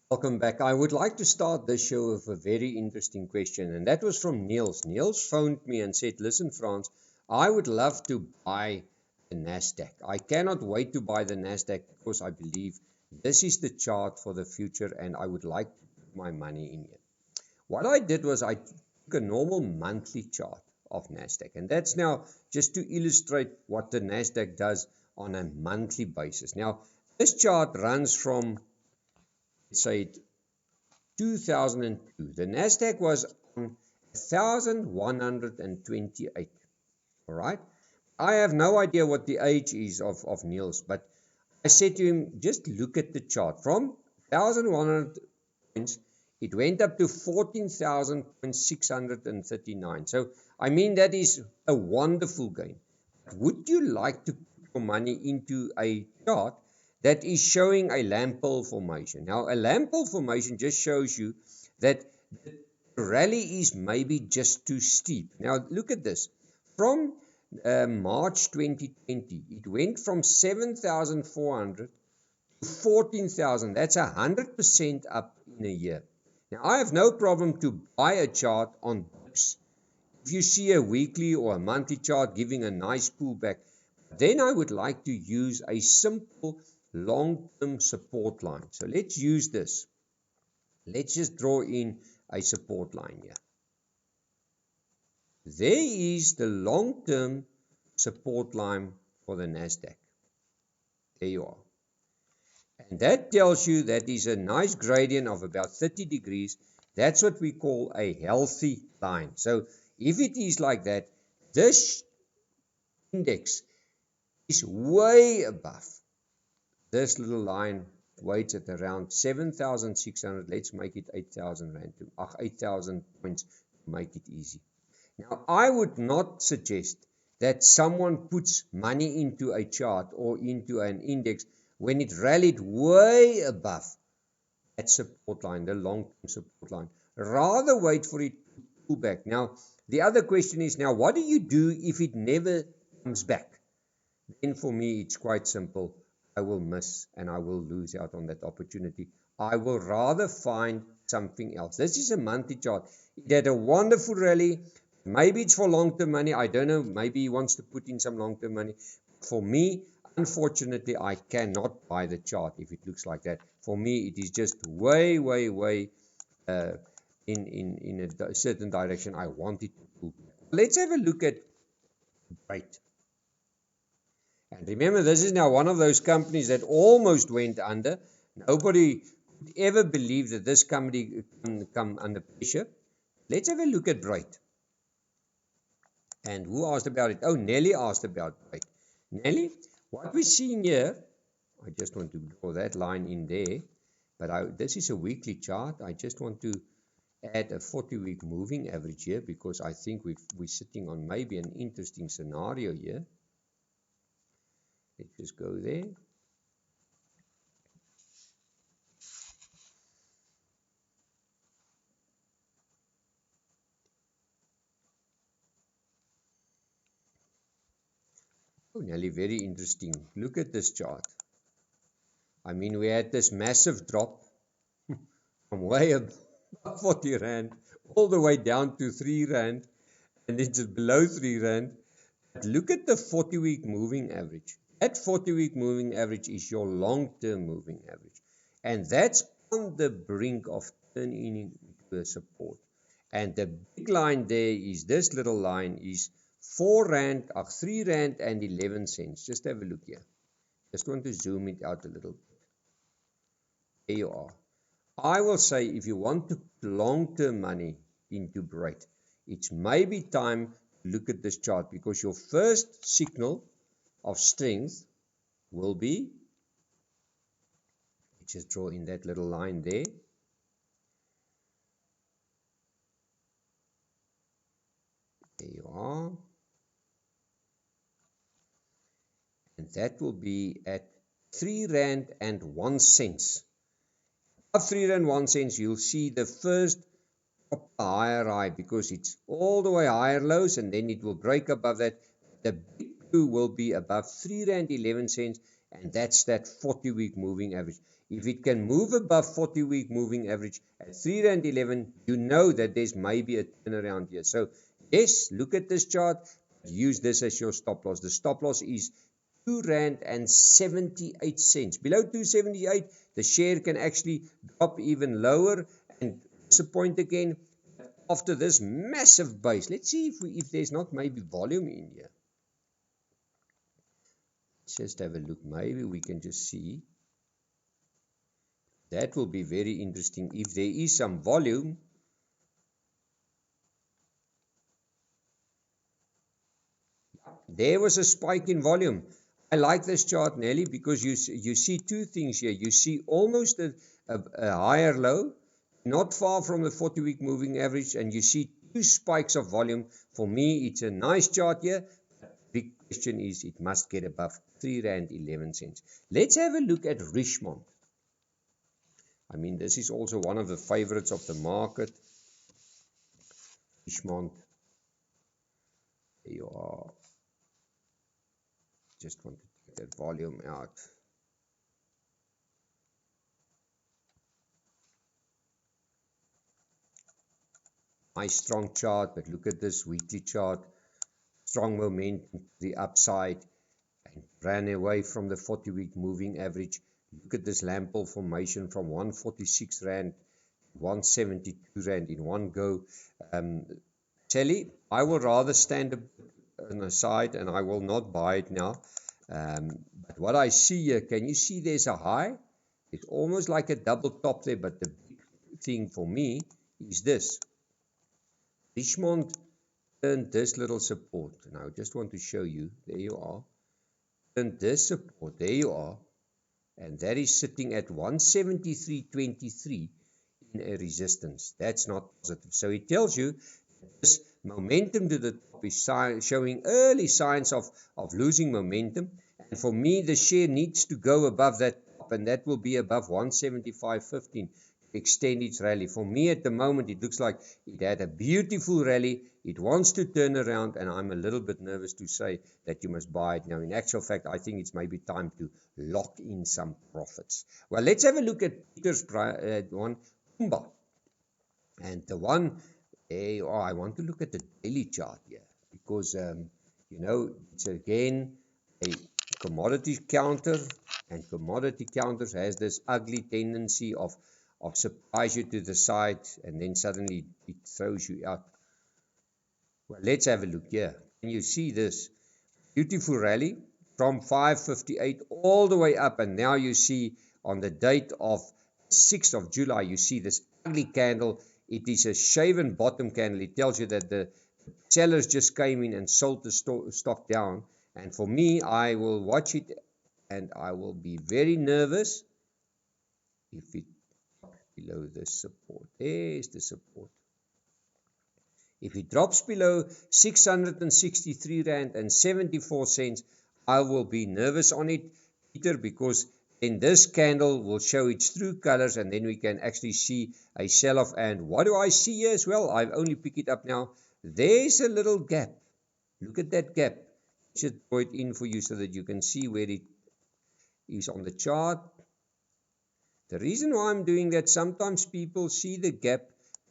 Welcome back. I would like to start this show with a very interesting question, and that was from Niels. Niels phoned me and said, listen, Frans, I would love to buy the NASDAQ. I cannot wait to buy the NASDAQ because I believe this is the chart for the future and I would like to put my money in it. What I did was I took a normal monthly chart of NASDAQ, and that's now just to illustrate what the NASDAQ does on a monthly basis. Now, this chart runs from, say, 2002. The NASDAQ was on 1,128. All right. I have no idea what the age is of Niels, but I said to him, just look at the chart. From 1,100 points, it went up to 14,639. So, I mean, that is a wonderful gain. Would you like to put your money into a chart that is showing a lamp-pole formation? Now, a lamp-pole formation just shows you that the rally is maybe just too steep. Now, look at this. From March 2020, it went from 7,400 to 14,000. That's 100% up in a year. Now, I have no problem to buy a chart on books. If you see a weekly or a monthly chart giving a nice pullback, then I would like to use a simple long-term support line. So let's use this. Let's just draw in a support line here. There is the long-term support line for the NASDAQ. There you are. And that tells you that is a nice gradient of about 30 degrees. That's what we call a healthy line. So if it is like that, this index is way above this little line, weights at around 7,600. Let's make it 8,000 rand, 8,000 points to make it easy. Now, I would not suggest that someone puts money into a chart or into an index when it rallied way above that support line, the long-term support line. Rather wait for it to pull back. Now, the other question is, now, what do you do if it never comes back? Then for me, it's quite simple. I will miss and I will lose out on that opportunity. I will rather find something else. This is a monthly chart. It had a wonderful rally. Maybe it's for long-term money. I don't know. Maybe he wants to put in some long-term money. For me, unfortunately, I cannot buy the chart if it looks like that. For me, it is just way in a certain direction. I want it to pull. Let's have a look at Brait. And remember, this is now one of those companies that almost went under. Nobody would ever believe that this company can come under pressure. Let's have a look at Brait. And who asked about it? Oh, Nelly asked about Brait. Nelly, what we're seeing here, I just want to draw that line in there, but this is a weekly chart. I just want to add a 40-week moving average here because I think we're sitting on maybe an interesting scenario here. Let's just go there. Oh, Nelly, very interesting. Look at this chart. I mean, we had this massive drop from way above 40 Rand all the way down to 3 Rand and then just below 3 Rand. But look at the 40-week moving average. That 40-week moving average is your long-term moving average. And that's on the brink of turning into a support. And the big line there is, this little line is 3 Rand and 11 cents. Just have a look here. Just want to zoom it out a little bit. There you are. I will say, if you want to put long-term money into Brait, it's maybe time to look at this chart because your first signal of strength will be, just draw in that little line there. There you are. And that will be at 3 Rand and 1 cent. Above 3 Rand 1 cent, you'll see the first higher high because it's all the way higher lows and then it will break above that. The big blue will be above 3 Rand 11 cents and that's that 40-week moving average. If it can move above 40-week moving average at 3 Rand 11, you know that there's maybe a turnaround here. So yes, look at this chart, use this as your stop loss. The stop loss is 2 Rand and 78 cents. Below 278, the share can actually drop even lower and disappoint again. After this massive base, let's see if there's not maybe volume in here. Let's just have a look. Maybe we can just see. That will be very interesting. If there is some volume, there was a spike in volume. I like this chart, Nelly, because you see two things here. You see almost a higher low, not far from the 40-week moving average, and you see two spikes of volume. For me, it's a nice chart here. The big question is it must get above 3 Rand 11 cents. Let's have a look at Richemont. I mean, this is also one of the favorites of the market. Richemont. There you are. Just want to take that volume out. Nice strong chart, but look at this weekly chart. Strong momentum to the upside and ran away from the 40-week moving average. Look at this lamp pole formation from 146 Rand to 172 Rand in one go. Sally, I will rather stand on the side and I will not buy it now. But what I see here, can you see there's a high? It's almost like a double top there, but the big thing for me is this. Richemont turned this little support, and I just want to show you, there you are, turned this support, there you are, and that is sitting at 173.23 in a resistance. That's not positive. So it tells you this momentum to the top is showing early signs of losing momentum, and for me the share needs to go above that top, and that will be above 175.15 to extend its rally. For me at the moment it looks like it had a beautiful rally. It wants to turn around, and I'm a little bit nervous to say that you must buy it now. In actual fact, I think it's maybe time to lock in some profits. Well, let's have a look at Peter's one, Kumba. And the one, I want to look at the daily chart here, because, you know, it's again a commodity counter, and commodity counters has this ugly tendency of surprise you to the side, and then suddenly it throws you out. Well, let's have a look here. Can you see this beautiful rally from 558 all the way up, and now you see on the date of 6th of July, you see this ugly candle. It is a shaven bottom candle. It tells you that the sellers just came in and sold the stock down. And for me, I will watch it, and I will be very nervous if it drops below this support. There's the support. If it drops below 663 Rand and 74 cents, I will be nervous on it, Peter, because then this candle will show its true colors, and then we can actually see a sell-off. And what do I see here as well? I've only picked it up now. There's a little gap. Look at that gap. I should draw it in for you so that you can see where it is on the chart. The reason why I'm doing that, sometimes people see the gap,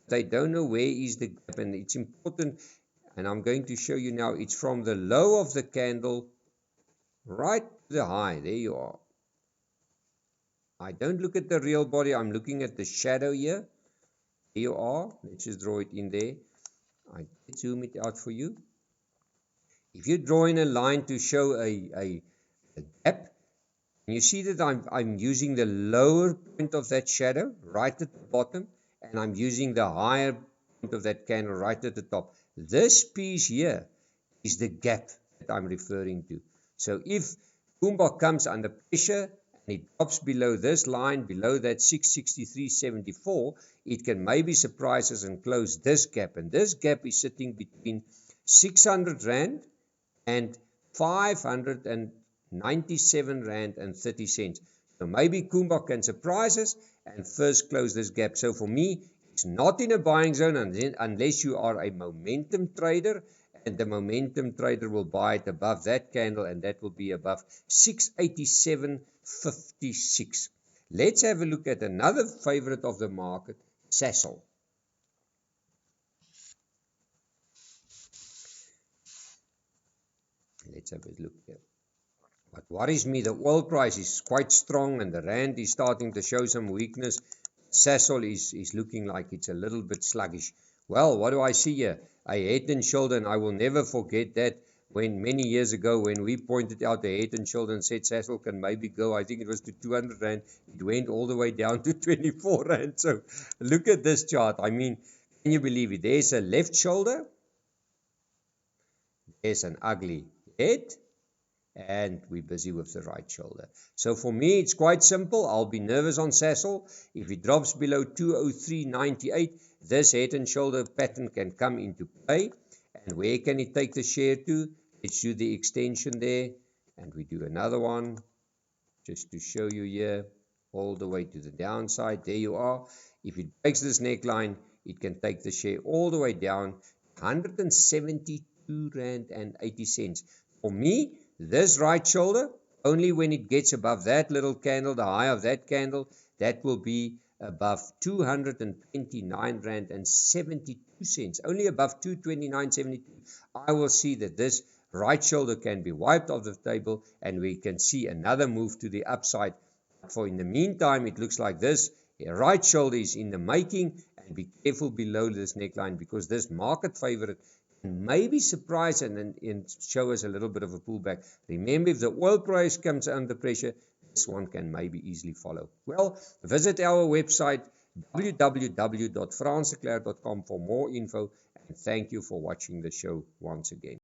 they don't know where is the gap, and it's important, and I'm going to show you now. It's from the low of the candle right to the high. There you are. I don't look at the real body, I'm looking at the shadow here. There you are. Let's just draw it in there. I zoom it out for you. If you draw in a line to show a gap, you see that I'm using the lower point of that shadow right at the bottom, and I'm using the higher point of that candle right at the top. This piece here is the gap that I'm referring to. So if Kumba comes under pressure and it drops below this line, below that 663.74, it can maybe surprise us and close this gap. And this gap is sitting between 600 Rand and 597 Rand and 30 cents. So maybe Kumba can surprise us and first close this gap. So for me, it's not in a buying zone unless you are a momentum trader and the momentum trader will buy it above that candle, and that will be above 687.56. Let's have a look at another favorite of the market, Sasol. Let's have a look here. What worries me, the oil price is quite strong and the rand is starting to show some weakness. Sasol is looking like it's a little bit sluggish. Well, what do I see here? A head and shoulder, and I will never forget that when many years ago when we pointed out the head and shoulder and said Sasol can maybe go, I think it was to 200 Rand, it went all the way down to 24 Rand. So look at this chart. I mean, can you believe it? There's a left shoulder, there's an ugly head, and we're busy with the right shoulder. So for me, it's quite simple. I'll be nervous on Sasol. If it drops below 203.98, this head and shoulder pattern can come into play. And where can it take the share to? Let's do the extension there. And we do another one, just to show you here, all the way to the downside. There you are. If it breaks this neckline, it can take the share all the way down, 172 Rand and 80 cents. For me, this right shoulder, only when it gets above that little candle, the high of that candle, that will be above 229 Rand and 72 cents. Only above 229.72. I will see that this right shoulder can be wiped off the table and we can see another move to the upside. For in the meantime, it looks like this. The right shoulder is in the making, and be careful below this neckline because this market favorite maybe surprise and show us a little bit of a pullback. Remember, if the oil price comes under pressure, this one can maybe easily follow. Well, visit our website www.fransdeklerk.com for more info, and thank you for watching the show once again.